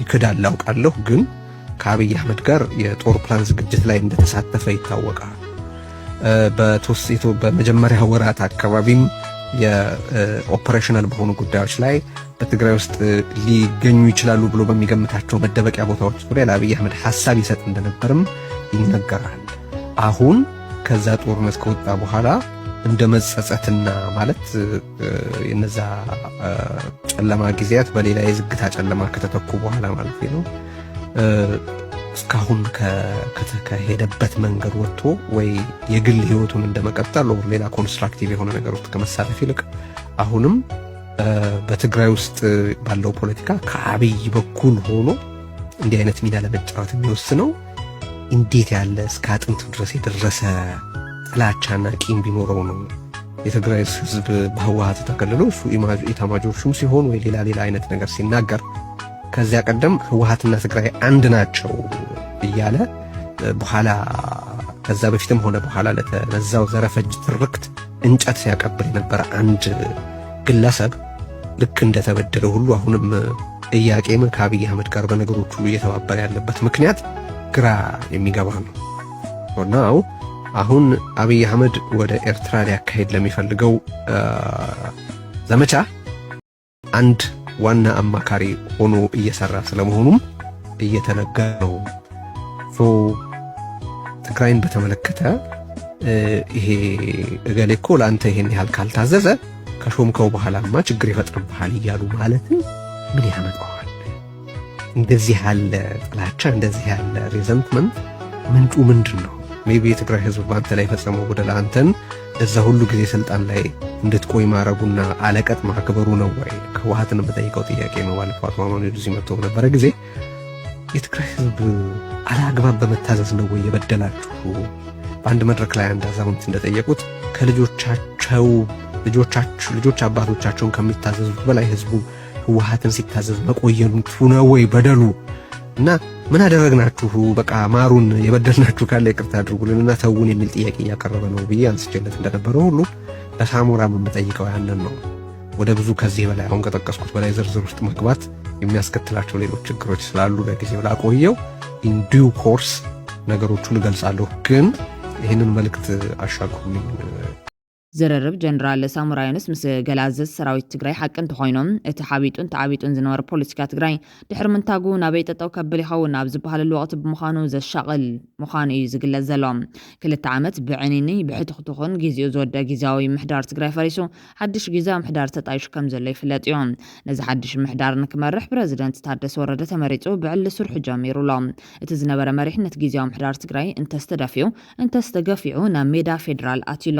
[SPEAKER 9] ይከዳል አውቃለሁ ግን ከአብይ አህመድ ጋር የጦር ፕላን ዝግጅት ላይ እንደተሳተፈ ይታወቃል በተወሰነ በመጀመሪያ ወራት አካባቢም የኦፕሬሽናል በሆኑ ጉዳዮች ላይ በትግራይ ውስጥ ሊገኙ ይችላሉ ብሎ በሚገምታቸው መደበቂያ ቦታዎች ዙሪያ ለአብይ አህመድ ሐሳብ ይሰጥ እንደነበርም ይነገራል አሁን ከዛ ጦርነት ከወጣ በኋላ እንደመጸጸትና ማለት የነዛ ጨለማ ጊዜያት በሌላ የዝግታ ጨለማ ከተተኩ በኋላ ማለት ነው እስካሁን ከሄደበት መንገድ ወጥቶ ወይ የግል ህይወቱን እንደመቀጠል ወይ ሌላ ኮንስትራክቲቭ የሆነ ነገር ውስጥ ከመሳተፍ ይልቅ አሁንም በትግራይ ውስጥ ባለው ፖለቲካ ከአብይ በኩል ሆኖ እንዲህ አይነት ሚና ለመጫወት የሚወስነው እንዴት ያለ እስከ አጥንቱ ድረስ የደረሰ ጥላቻና ቂም ቢኖረው ነው የትግራይ ህዝብ በህወሓት ተከልሎ እሱ ኢታማጆር ሹም ሲሆን ወይ ሌላ አይነት ነገር ሲናገር ከዚያ ቀደም ህወሓትና ትግራይ አንድ ናቸው እያለ በኋላ ከዛ በፊትም ሆነ በኋላ ለተነዛው ዘረፈጅ ትርክት እንጨት ሲያቀብል የነበረ አንድ ግለሰብ ልክ እንደተበደለ ሁሉ አሁንም እያቄመ ከአብይ አህመድ ጋር በነገሮች ሁሉ እየተባበረ ያለበት ምክንያት ግራ የሚገባ ነው ወናው አሁን አብይ አህመድ ወደ ኤርትራ ሊያካሄድ ለሚፈልገው ዘመቻ አንድ ዋና አማካሪ ሆኖ እየሰራ ስለመሆኑም እየተነገረ ነው ትግራይን በተመለከተ ይሄ እገሌኮ ለአንተ ይሄን ያህል ካልታዘዘ ከሾምከው በኋላማ ችግር ይፈጥርብሃል እያሉ ማለት ምን ያመጣዋል እንደዚህ ያለ ጥላቻ እንደዚህ ያለ ሪዘንትመንት ምንጩ ምንድነው ሜቢ የትግራይ ህዝብ ባንተ ላይ ፈጸመው በደል አንተን ለዛ ሁሉ ጊዜ ስልጣን ላይ እንድትቆይ ማረጉና አለቀጥ ማክበሩ ነው ወይ? ህወሓትን በጠይቀው ጥያቄ ነው። ባለፈው አቶ ማሙድ እዚህ መጥቶ በነበረ ጊዜ የትግራይ ህዝብ አላግባብ በመታዘዝ ነው ወይ የበደላችሁ? በአንድ መድረክ ላይ አንድ አዛውንት እንደጠየቁት ከልጆቻቸው ልጆች አባቶቻቸውን ከሚታዘዙት በላይ ህዝቡ ህወሓትን ሲታዘዝ መቆየቱ ነው ወይ በደሉ? እና ምን አደረግናችሁ? በቃ ማሩን፣ የበደልናችሁ ካለ ይቅርታ አድርጉልንና ተውን የሚል ጥያቄ እያቀረበ ነው ብዬ አንስቼለት እንደነበረው ሁሉ ለሳሞራ የምጠይቀው ያንን ነው። ወደ ብዙ ከዚህ በላይ አሁን ከጠቀስኩት በላይ ዝርዝር ውስጥ መግባት የሚያስከትላቸው ሌሎች ችግሮች ስላሉ ለጊዜው ላቆየው። ኢን ዲው ኮርስ ነገሮቹን እገልጻለሁ። ግን ይህንን መልእክት አሻግሩልኝ።
[SPEAKER 1] زررب جنرال سامورا يونس مس جلازز سراويت تግራይ حق እንተኾይኖም እቲ ሓቢጡን ተዓቢጡን ዝነበረ ፖለቲካ ትግራይ ድሕሪ ምንታጉ ናበይ ጠጠው ከብል ይኸውን ኣብ ዝበሃለሉ ወቅቲ ብምዃኑ ዘሻቕል ምዃኑ እዩ ዝግለጽ ዘሎ። ክልተ ዓመት ብዕኒኒ ብሕትኽትኹን ግዚኡ ዝወደአ ግዚያዊ ምሕዳር ትግራይ ፈሪሱ ሓድሽ ግዚያዊ ምሕዳር ተጣይሹ ከም ዘሎ ይፍለጥ እዩ። ነዚ ሓድሽ ምሕዳር ንክመርሕ ፕረዚደንት ታደሰ ወረደ ተመሪጹ ብዕሊ ሱርሑ ጀሚሩሎ። እቲ ዝነበረ መሪሕነት ግዚያዊ ምሕዳር ትግራይ እንተስተዳፊዩ እንተስተገፊዑ ናብ ሜዳ ፌደራል ኣትዩሎ።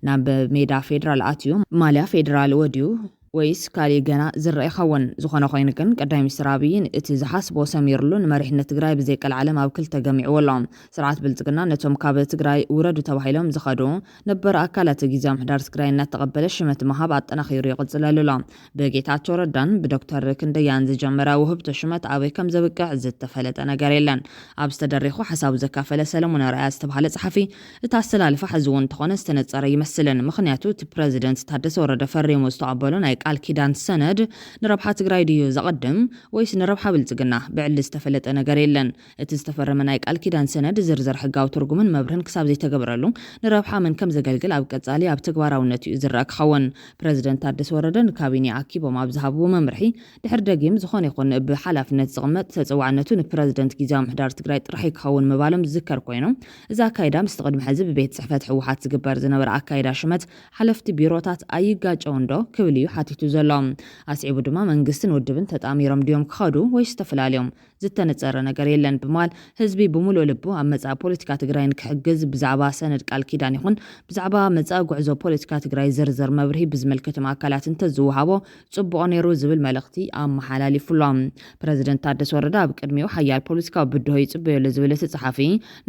[SPEAKER 1] ናብ ሜዳ ፌደራል ኣትዩ ማልያ ፌደራል ወዲዩ ወይስ ካሊእ ገና ዝረአ ይኸውን? ዝኾነ ኮይኑ ግን ቀዳማይ ሚኒስትር ኣብይን እቲ ዝሓስቦ ሰሚሩሉ ንመሪሕነት ትግራይ ብዘይቀልዓለም ኣብ ክልተ ገሚዕዎ። ስርዓት ብልጽግና ነቶም ካብ ትግራይ ውረዱ ተባሂሎም ዝኸዱ ነበረ ኣካላት ግዚያዊ ምሕዳር ትግራይ እናተቐበለ ሽመት መሃብ ኣጠናኺሩ ይቕጽል ኣሎ። ብጌታቸው ረዳን ብዶክተር ክንደያን ዝጀመረ ውህብቶ ሽመት ኣበይ ከም ዘብቅዕ ዝተፈለጠ ነገር የለን። ኣብ ዝተደሪኹ ሓሳቡ ዘካፈለ ሰለሞን ኣርኣያ ዝተባሃለ ጸሓፊ እቲ ኣሰላልፋ ሕዚ እውን እንተኾነ ዝተነጸረ ይመስልን። ምክንያቱ እቲ ፕረዚደንት ታደሰ ወረደ ፈሪሙ ዝተቐበሎ ናይ ቃል ኪዳን ሰነድ ንረብሓ ትግራይ ድዩ ዘቐድም ወይስ ንረብሓ ብልጽግና? ብዕሊ ዝተፈለጠ ነገር የለን። እቲ ዝተፈረመ ናይ ቃል ኪዳን ሰነድ ዝርዝር ሕጋዊ ትርጉምን መብርህን ክሳብ ዘይተገበረሉ ንረብሓ መን ከም ዘገልግል ኣብ ቀጻሊ ኣብ ተግባራውነት እዩ ዝረአ ክኸውን። ፕረዚደንት ታደሰ ወረደ ንካቢነ ኣኪቦም ኣብ ዝሃብዎ መምርሒ ድሕሪ ደጊም ዝኾነ ይኹን ብሓላፍነት ዝቕመጥ ተፀዋዕነቱ ንፕረዚደንት ግዚያዊ ምሕዳር ትግራይ ጥራሕ ክኸውን ምባሎም ዝዝከር ኮይኖም እዚ ኣካይዳ ምስ ቅድሚ ሕዚ ብቤት ጽሕፈት ሕወሓት ዝግበር ዝነበረ ኣካይዳ ሽመት ሓለፍቲ ቢሮታት ኣይጋጨውን ዶ ክብል እዩ ሓቲቱ ዘሎ። ኣስዒቡ ድማ መንግስትን ውድብን ተጣሚሮም ድዮም ክኸዱ ወይስ ተፈላለዮም ዝተነጸረ ነገር የለን ብማል ህዝቢ ብሙሉእ ልቡ ኣብ መጻኢ ፖለቲካ ትግራይ ንክሕግዝ ብዛዕባ ሰነድ ቃል ኪዳን ይኹን ብዛዕባ መጻኢ ጉዕዞ ፖለቲካ ትግራይ ዝርዝር መብርሂ ብዝመልከቶም ኣካላት እንተዝወሃቦ ጽቡቕ ነይሩ ዝብል መልእኽቲ ኣመሓላሊፉሎም። ፕረዚደንት ታደሰ ወረደ ኣብ ቅድሚኡ ሓያል ፖለቲካዊ ብድሆ ይጽበየሉ ዝብል እቲ ጸሓፊ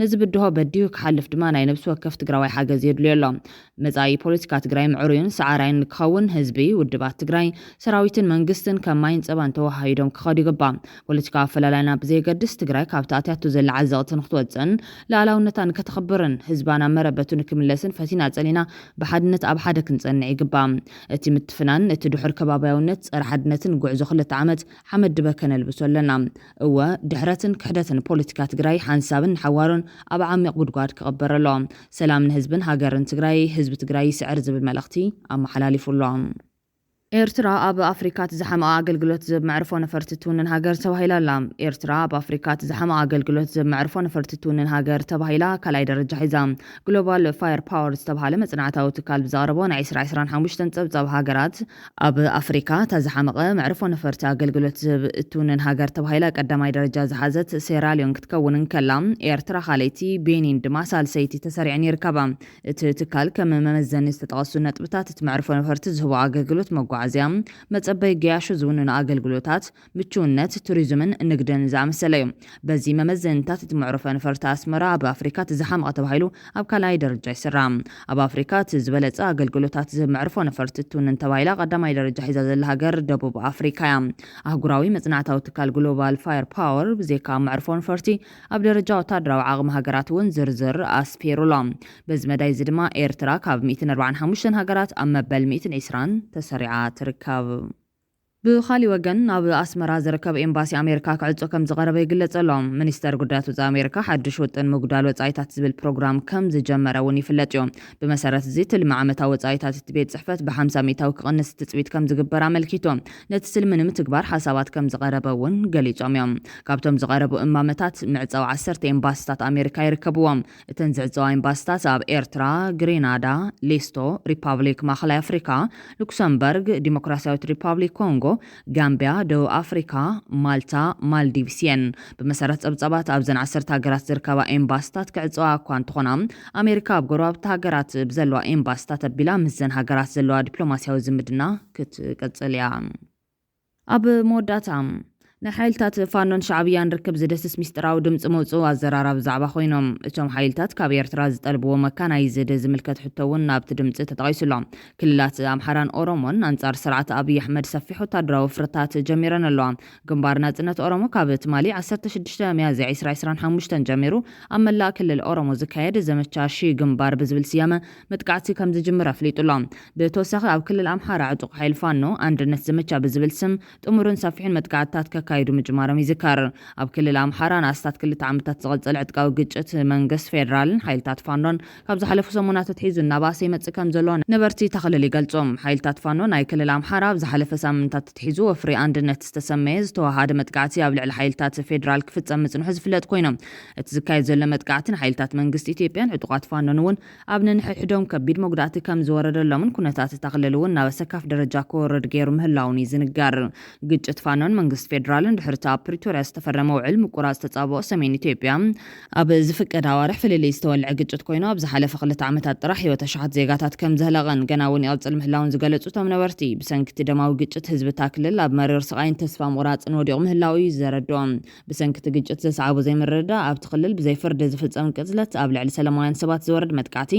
[SPEAKER 1] ነዚ ብድሆ በዲሁ ክሓልፍ ድማ ናይ ነብሲ ወከፍ ትግራዋይ ሓገዝ የድልዮ ኣሎ። መጻኢ ፖለቲካ ትግራይ ምዕሩይን ሰዓራይን ክኸውን ህዝቢ ውድባት ትግራይ ሰራዊትን መንግስትን ከማይን ጸባን ተዋሃይዶም ክኸዱ ይግባእ። ፖለቲካ ኣፈላላይና ብዘይገድስ ትግራይ ካብቲ ኣትያቱ ዘላ ዓዘቕቲ ንክትወፅን ሉኣላውነታ ንከተኸብርን ህዝባና መረበቱ ንክምለስን ፈቲና ጸሊና ብሓድነት ኣብ ሓደ ክንጸንዕ ይግባእ። እቲ ምትፍናን እቲ ድሑር ከባባያውነት ጸረ ሓድነትን ጉዕዞ 2 ዓመት ሓመድ ድበከ ነልብሶ ኣለና። እወ ድሕረትን ክሕደትን ፖለቲካ ትግራይ ሓንሳብን ሓዋሩን ኣብ ዓሚቕ ጉድጓድ ክቕበር ኣሎ። ሰላም ንህዝብን ሃገርን ትግራይ ህዝቢ ትግራይ ይስዕር ዝብል መልእኽቲ ኣመሓላሊፉሎም። ኤርትራ ኣብ ኣፍሪካ ዝሓመቐ ኣገልግሎት ዘመዕርፎ ነፈርቲ ትውንን ሃገር ተባሂላ ኣላ። ኤርትራ ኣብ ኣፍሪካ ዝሓመቐ ኣገልግሎት ዘመዕርፎ ነፈርቲ ትውንን ሃገር ተባሂላ ካልኣይ ደረጃ ሒዛ። ግሎባል ፋየር ፓወር ዝተባሃለ መጽናዕታዊ ትካል ብዘቕረቦ ናይ 2025 ጸብጻብ ሃገራት ኣብ ኣፍሪካ ተዝሓመቐ መዕርፎ ነፈርቲ ኣገልግሎት ትውንን ሃገር ተባሂላ ቀዳማይ ደረጃ ዝሓዘት ሴራሊዮን ክትከውን ከላ ኤርትራ ካልአይቲ ቤኒን ድማ ሳልሰይቲ ተሰሪዐን ይርከባ። እቲ ትካል ከም መመዘኒ ዝተጠቐሱ ነጥብታት እቲ መዕርፎ ነፈርቲ ዝህቦ ኣገልግሎት መጓዓዝያ መጸበይ ገያሾ ዝውንኑ ኣገልግሎታት ምቹውነት ቱሪዝምን ንግድን ዝኣመሰለ እዩ። በዚ መመዘንታት እቲ መዕርፎ ነፈርቲ ኣስመራ ኣብ ኣፍሪካ ዝሓመቐ ተባሂሉ ኣብ ካልኣይ ደረጃ ይስራ። ኣብ ኣፍሪካ ዝበለጸ ኣገልግሎታት ዘመዕርፎ ነፈርቲ ትውንን ተባሂላ ቀዳማይ ደረጃ ሒዛ ዘላ ሃገር ደቡብ ኣፍሪካ እያ። ኣህጉራዊ መጽናዕታዊ ትካል ግሎባል ፋየር ፓወር ብዘይካ መዕርፎ ነፈርቲ ኣብ ደረጃ ወታደራዊ ዓቕሚ ሃገራት እውን ዝርዝር ኣስፊሩሎም። በዚ መዳይ እዚ ድማ ኤርትራ ካብ 145 ሃገራት ኣብ መበል 120 ተሰሪዓ ትርከብ። ብኻሊእ ወገን ኣብ ኣስመራ ዝርከብ ኤምባሲ ኣሜሪካ ክዕጾ ከም ዝቐረበ ይግለጽ ኣሎ። ሚኒስተር ጉዳያት ወጻኢ ኣሜሪካ ሓድሽ ውጥን ምጉዳል ወጻኢታት ዝብል ፕሮግራም ከም ዝጀመረ እውን ይፍለጥ እዩ። ብመሰረት እዚ ትልሚ ዓመታዊ ወጻኢታት እቲ ቤት ጽሕፈት ብ50 ሚታዊ ክቕንስ ትጽቢት ከም ዝግበር ኣመልኪቱ ነቲ ስልሚ ንምትግባር ሓሳባት ከም ዝቐረበ እውን ገሊጾም እዮም። ካብቶም ዝቐረቡ እማመታት ምዕጻው 10 ኤምባሲታት ኣሜሪካ ይርከብዎም። እተን ዝዕጸዋ ኤምባሲታት ኣብ ኤርትራ፣ ግሬናዳ፣ ሌስቶ፣ ሪፓብሊክ ማእከላይ ኣፍሪካ፣ ሉክሰምበርግ፣ ዲሞክራሲያዊት ሪፓብሊክ ኮንጎ፣ ጋምቢያ፣ ደቡብ አፍሪካ፣ ማልታ፣ ማልዲቭስ እየን። ብመሰረት ጸብጻባት ኣብ ዘን 10 ሃገራት ዝርከባ ኤምባሲታት ክዕጽዋ እኳ እንተኾና ኣሜሪካ ኣብ ጎረባብቲ ሃገራት ብዘለዋ ኤምባሲታት ኣቢላ ምስ ዘን ሃገራት ዘለዋ ዲፕሎማስያዊ ዝምድና ክትቀጽል እያ። ኣብ መወዳእታ ንሓይልታት ፋኖን ሻዕብያን ርክብ ዝደስስ ሚስጥራዊ ድምፂ መውፅኡ ኣዘራራብ ዛዕባ ኮይኖም እቶም ሓይልታት ካብ ኤርትራ ዝጠልብዎ መካናይዝድ ዝምልከት ሕቶ እውን ናብቲ ድምፂ ተጠቒሱሎም። ክልላት ኣምሓራን ኦሮሞን ኣንጻር ስርዓት ኣብይ ኣሕመድ ሰፊሕ ወታደራዊ ፍርታት ጀሚረን ኣለዋ። ግንባር ናጽነት ኦሮሞ ካብ ትማሊ 16 ሚያዝያ 2025 ጀሚሩ ኣብ መላእ ክልል ኦሮሞ ዝካየድ ዘመቻ ሺ ግንባር ብዝብል ስያመ መጥቃዕቲ ከም ዝጅምር ኣፍሊጡሎም። ብተወሳኺ ኣብ ክልል ኣምሓራ ዕጡቕ ሓይል ፋኖ አንድነት ዘመቻ ብዝብል ስም ጥሙርን ሰፊሕን መጥቃዕትታት ካይዱ ምጅማሮም ይዝካር። ኣብ ክልል ኣምሓራ ንኣስታት 2 ዓመታት ዝቐጸለ ዕጥቃዊ ግጭት መንግስት ፌደራልን ሓይልታት ፋኖን ካብ ዝሓለፉ ሰሙናት ትሒዙ እናባሰ ይመጽእ ከም ዘሎ ነበርቲ ተኽልል ይገልጾም። ሓይልታት ፋኖ ናይ ክልል ኣምሓራ ኣብ ዝሓለፈ ሳምንታት ትሒዙ ወፍሪ አንድነት ዝተሰመየ ዝተዋሃደ መጥቃዕቲ ኣብ ልዕሊ ሓይልታት ፌደራል ክፍጸም ምጽንሑ ዝፍለጥ ኮይኖም እቲ ዝካየድ ዘሎ መጥቃዕቲ ንሓይልታት መንግስቲ ኢትዮጵያን ዕጡቓት ፋኖን እውን ኣብ ነንሕድሕዶም ከቢድ መጉዳእቲ ከም ዝወረደሎምን ኩነታት ተኽልል እውን ናብ ሰካፍ ደረጃ ክወርድ ገይሩ ምህላውን ይዝንጋር። ግጭት ፋኖን መንግስት ፌደራል ድሕርቲ ኣብ ፕሪቶሪያ ዝተፈረመ ውዕል ምቁራጽ ተጻብኦ ሰሜን ኢትዮጵያ ኣብ ዝፍቀድ ኣዋርሕ ፍልልይ ዝተወልዐ ግጭት ኮይኑ ኣብ ዝሓለፈ 2 ዓመታት ጥራሕ ህይወት ሸሓት ዜጋታት ከም ዘህለቐን ገና እውን ይቕጽል ምህላውን ዝገለጹ እቶም ነበርቲ ብሰንኪቲ ደማዊ ግጭት ህዝቢ እታ ክልል ኣብ መሪር ስቓይን ተስፋ ምቑራጽን ወዲቑ ምህላው እዩ ዘረድኦም። ብሰንኪቲ ግጭት ዘሰዓቡ ዘይምርድዳእ ኣብቲ ክልል ብዘይፍርዲ ዝፍጸም ቅጽለት ኣብ ልዕሊ ሰላማውያን ሰባት ዝወርድ መጥቃዕቲ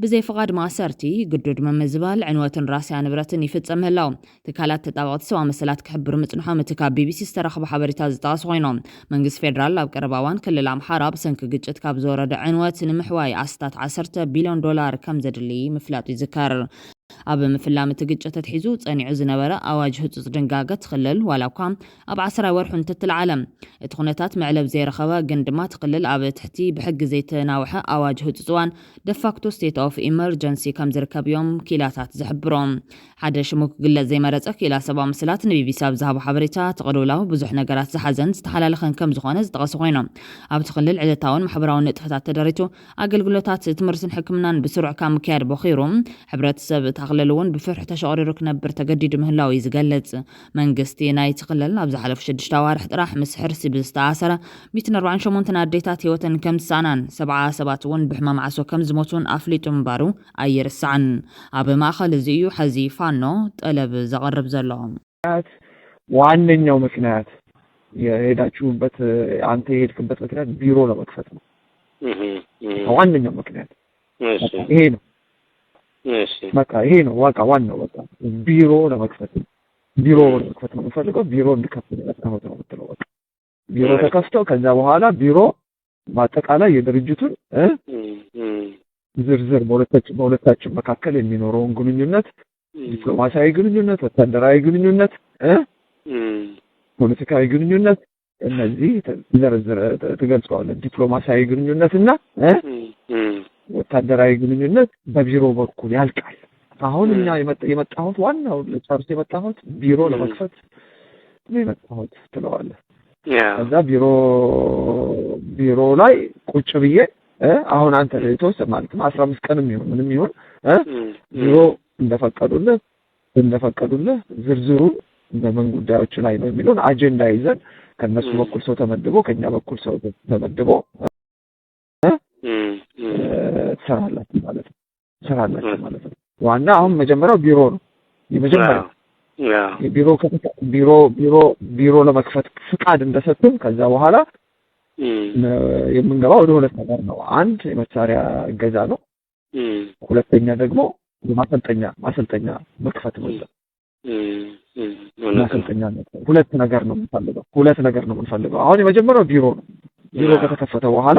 [SPEAKER 1] ብዘይፍቓድ ማእሰርቲ ግዱድ መምዝባል ዕንወትን ራስያ ንብረትን ይፍጸም ምህላው ትካላት ተጣበቕቲ ሰብኣዊ መሰላት ክሕብሩ ምጽንሖም እቲ ካብ ቢቢሲ ዝተረኸበ ሓበሬታ ዝጠቐሱ ኮይኖም መንግስት ፌደራል ኣብ ቀረባ እዋን ክልል ኣምሓራ ብሰንኪ ግጭት ካብ ዝወረደ ዕንወት ንምሕዋይ ኣስታት $10 ቢልዮን ከም ዘድሊ ምፍላጡ ይዝከር። ኣብ ምፍላም እቲ ግጭት ተትሒዙ ጸኒዑ ዝነበረ ኣዋጅ ህጹጽ ድንጋገት ክልል ዋላ እኳ ኣብ 10 ወርሑ እንትትልዓለም እቲ ኩነታት መዕለብ ዘይረኸበ ግን ድማ ትክልል ኣብ ትሕቲ ብሕጊ ዘይተናውሐ ኣዋጅ ህጹጽ እዋን ደፋክቶ ስቴት ኦፍ ኢመርጀንሲ ከም ዝርከብ እዮም ኪላታት ዝሕብሮም። ሓደ ሽሙክ ግለጽ ዘይመረጸ ኪላ ሰብኣዊ ምስላት ንቢቢሲ ኣብ ዝሃቦ ሓበሬታ ተቕልውላው ብዙሕ ነገራት ዝሓዘን ዝተሓላለኸን ከም ዝኾነ ዝጠቐሱ ኮይኖም ኣብቲ ክልል ዕለታውን ማሕበራውን ንጥፈታት ተደሪቱ ኣገልግሎታት ትምህርትን ሕክምናን ብስሩዕ ካብ ምክያድ በኺሩ ሕብረተሰብ ታኽልል እውን ብፍርሒ ተሸቕሪሩ ክነብር ተገዲዱ ምህላው እዩ ዝገልጽ። መንግስቲ ናይቲ ክልል ኣብ ዝሓለፉ 6 ኣዋርሕ ጥራሕ ምስ ሕርሲ ብዝተኣሰረ 148 ኣዴታት ህይወተን ከም ዝሰኣናን 70 ሰባት እውን ብሕማም ዓሶ ከም ዝሞቱን ኣፍሊጡ ምንባሩ ኣይርስዓን። ኣብ ማእኸል እዚ እዩ ሕዚ ፋኖ ጠለብ ዘቕርብ ዘሎ።
[SPEAKER 10] ዋነኛው ምክንያት የሄዳችሁበት አንተ የሄድክበት ምክንያት ቢሮ ለመክፈት ነው። ዋነኛው ምክንያት ይሄ ነው። በቃ ይሄ ነው ዋናው በቃ ቢሮ ለመክፈት ነው የምፈልገው። ቢሮ እንድከፍት ነው የምትለው በቃ ቢሮ ተከፍቶ ከዛ በኋላ ቢሮ በአጠቃላይ የድርጅቱን ዝርዝር በሁለታችን መካከል የሚኖረውን ግንኙነት ዲፕሎማሲያዊ ግንኙነት፣ ወታደራዊ ግንኙነት፣ ፖለቲካዊ ግንኙነት እነዚህ ዝርዝር ተገልጸዋል። ዲፕሎማሲያዊ ግንኙነትና ወታደራዊ ግንኙነት በቢሮ በኩል ያልቃል። አሁን እኛ የመጣሁት ዋናው ለጨርስ የመጣሁት ቢሮ ለመክፈት ነው የመጣሁት ትለዋለህ። ከዛ ቢሮ ላይ ቁጭ ብዬ አሁን አንተ ለተወሰነ ማለት 15 ቀንም ይሁን ምንም ይሁን ቢሮ እንደፈቀዱልህ ዝርዝሩ በምን ጉዳዮች ላይ ነው የሚለውን አጀንዳ ይዘን ከነሱ በኩል ሰው ተመድቦ ከኛ በኩል ሰው ተመድቦ ሰራላችሁ ማለት ነው። ዋና አሁን መጀመሪያው ቢሮ ነው። የመጀመሪያው ቢሮ ለመክፈት ፍቃድ እንደሰጡን ከዛ በኋላ የምንገባው ወደ ሁለት ነገር ነው። አንድ የመሳሪያ እገዛ ነው። ሁለተኛ ደግሞ ማሰልጠኛ መክፈት ነው። ማሰልጠኛ ነው። ሁለት ነገር ነው የምንፈልገው። አሁን የመጀመሪያው ቢሮ ነው። ቢሮ ከተከፈተ በኋላ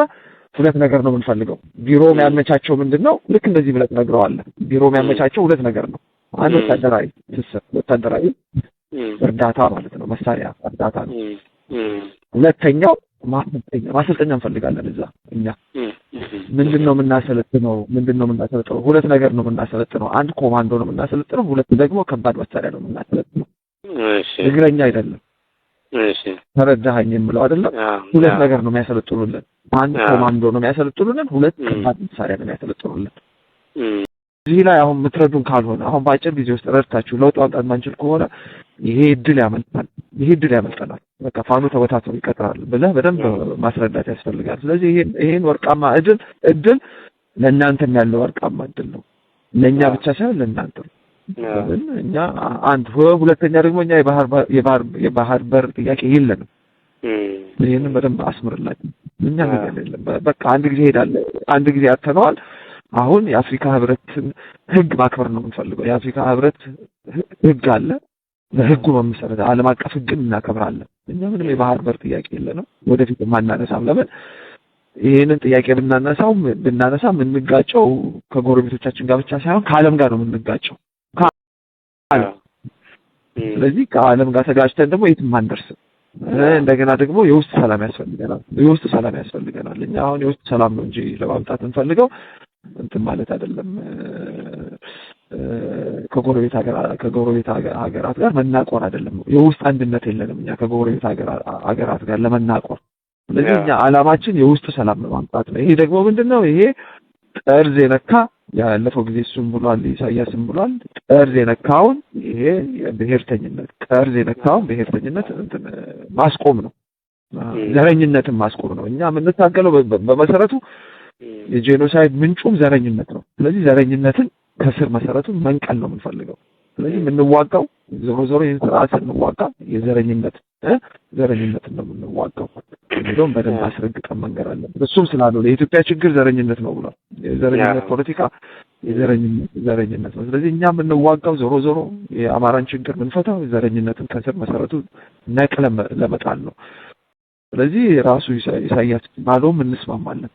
[SPEAKER 10] ሁለት ነገር ነው የምንፈልገው። ቢሮ የሚያመቻቸው ምንድነው? ልክ እንደዚህ ብለህ ትነግረዋለህ። ቢሮ የሚያመቻቸው ሁለት ነገር ነው። አንድ ወታደራዊ እርዳታ ማለት ነው፣ መሳሪያ እርዳታ ነው። ሁለተኛው ማሰልጠኛ እንፈልጋለን። እዛ እኛ ምንድነው የምናሰለጥነው? ሁለት ነገር ነው የምናሰለጥነው። አንድ ኮማንዶ ነው የምናሰለጥነው፣ ሁለት ደግሞ ከባድ መሳሪያ ነው የምናሰለጥነው። እግረኛ አይደለም። ተረዳኸኝ የምለው አይደለም። ሁለት ነገር ነው የሚያሰለጥኑልን። አንድ ኮማንዶ ነው የሚያሰለጥኑልን፣ ሁለት ከባድ መሳሪያ ነው የሚያሰለጥኑልን። እዚህ ላይ አሁን ምትረዱን ካልሆነ አሁን በአጭር ጊዜ ውስጥ ረድታችሁ ለውጥ ማምጣት ማንችል ከሆነ ይሄ እድል ያመልጠናል። በቃ ፋኖ ተበታትኖ ይቀጥራል ብለህ በደንብ ማስረዳት ያስፈልጋል። ስለዚህ ይሄን ወርቃማ እድል ለእናንተም ያለው ወርቃማ እድል ነው። ለእኛ ብቻ ሳይሆን ለእናንተ እኛ አንድ ሁለተኛ ደግሞ እኛ የባህር በር ጥያቄ የለንም። ይሄንን በደንብ አስምርላችሁ። እኛ ነገር የለም። በቃ አንድ ጊዜ ሄዳለህ፣ አንድ ጊዜ አተነዋል። አሁን የአፍሪካ ህብረትን ህግ ማክበር ነው የምንፈልገው። የአፍሪካ ህብረት ህግ አለ። በህጉ መሰረት ዓለም አቀፍ ህግን እናከብራለን። እኛ ምንም የባህር በር ጥያቄ የለንም፣ ወደፊት ማናነሳም። ለምን ይሄንን ጥያቄ ብናነሳ የምንጋጨው ከጎረቤቶቻችን ጋር ብቻ ሳይሆን ከዓለም ጋር ነው የምንጋጨው። ስለዚህ ከዓለም ጋር ተጋጭተን ደግሞ የትም አንደርስም። እንደገና ደግሞ የውስጥ ሰላም ያስፈልገናል። እኛ አሁን የውስጥ ሰላም ነው እንጂ ለማምጣት እንፈልገው እንትን ማለት አይደለም። ከጎረቤት ሀገራት ጋር መናቆር አይደለም። የውስጥ አንድነት የለንም እኛ ከጎረቤት ሀገራት ጋር ለመናቆር። ስለዚህ እኛ ዓላማችን የውስጥ ሰላም ማምጣት ነው። ይሄ ደግሞ ምንድነው? ይሄ ጠርዝ የነካ ያለፈው ጊዜ እሱም ብሏል፣ ኢሳያስም ብሏል። ጠርዝ የነካውን ይሄ ብሔርተኝነት ማስቆም ነው፣ ዘረኝነትን ማስቆም ነው። እኛ የምንታገለው በመሰረቱ የጄኖሳይድ ምንጩም ዘረኝነት ነው። ስለዚህ ዘረኝነትን ከስር መሰረቱ መንቀል ነው የምንፈልገው። ስለዚህ የምንዋጋው ዞሮ ይህን ስርዓት ስንዋጋ ዘረኝነትን ነው የምንዋጋው። እንደውም በደንብ አስረግጠን መንገር አለብን። እሱም ስላለው የኢትዮጵያ ችግር ዘረኝነት ነው ብሏል። የዘረኝነት ፖለቲካ ዘረኝነት ነው። ስለዚህ እኛ የምንዋጋው ዞሮ የአማራን ችግር የምንፈታው ዘረኝነትን ከስር መሰረቱ ነቅለን ለመጣል ነው። ስለዚህ ራሱ ኢሳያስ ባለውም እንስማማለን።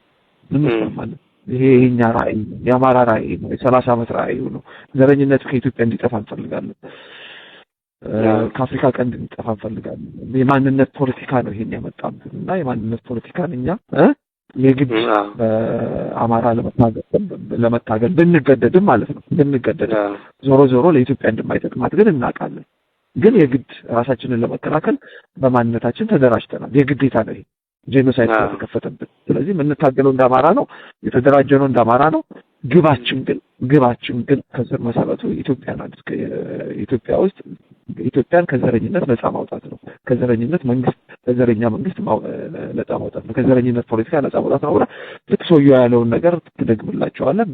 [SPEAKER 10] ይሄ የኛ ራዕይ የአማራ ራዕይ ነው። የ30 ዓመት ራዕይ ነው። ዘረኝነት ከኢትዮጵያ እንዲጠፋ እንፈልጋለን። ከአፍሪካ ቀንድ እንዲጠፋ እንፈልጋለን። የማንነት ፖለቲካ ነው ይሄን ያመጣብን እና የማንነት ፖለቲካን እኛ የግድ በአማራ ለመታገል ብንገደድም ማለት ነው ዞሮ ለኢትዮጵያ እንደማይጠቅማት ግን እናውቃለን። ግን የግድ ራሳችንን ለመከላከል በማንነታችን ተደራጅተናል። የግዴታ ነው። ጄኖሳይድ ተከፈተብን። ስለዚህ የምንታገለው እንዳማራ ነው፣ የተደራጀነው እንዳማራ ነው። ግባችን ግን ከስር መሰረቱ ኢትዮጵያን ውስጥ ኢትዮጵያን ከዘረኝነት ነፃ ማውጣት ነው። ከዘረኛ መንግስት ነፃ ማውጣት ነው። ከዘረኝነት ፖለቲካ ነፃ ማውጣት ነው። ልክ ሰውዬው ያለውን ነገር ትደግምላቸዋለን።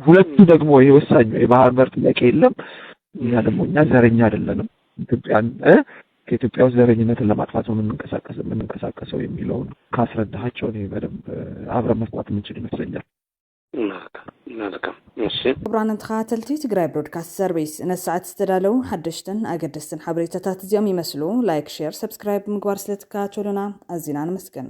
[SPEAKER 10] ሁለቱ ደግሞ ይሄ ወሳኝ ነው። የባህር በር ጥያቄ የለም። እኛ ዘረኛ አይደለንም። ከኢትዮጵያ ውስጥ ዘረኝነትን ለማጥፋት ነው የምንንቀሳቀሰው የሚለውን ካስረዳሃቸው እኔ በደንብ አብረን መስራት የምንችል ይመስለኛል።
[SPEAKER 11] መልካም። እሺ
[SPEAKER 1] ክቡራን ተኸታተልቲ ትግራይ ብሮድካስት ሰርቪስ ነሰዓት ዝተዳለው ሓደሽትን ኣገደስትን ሓበሬታታት እዚኦም ይመስሉ። ላይክ፣ ሼር፣ ሰብስክራይብ ምግባር ስለትከታተሉና ኣዝና ንመስገን።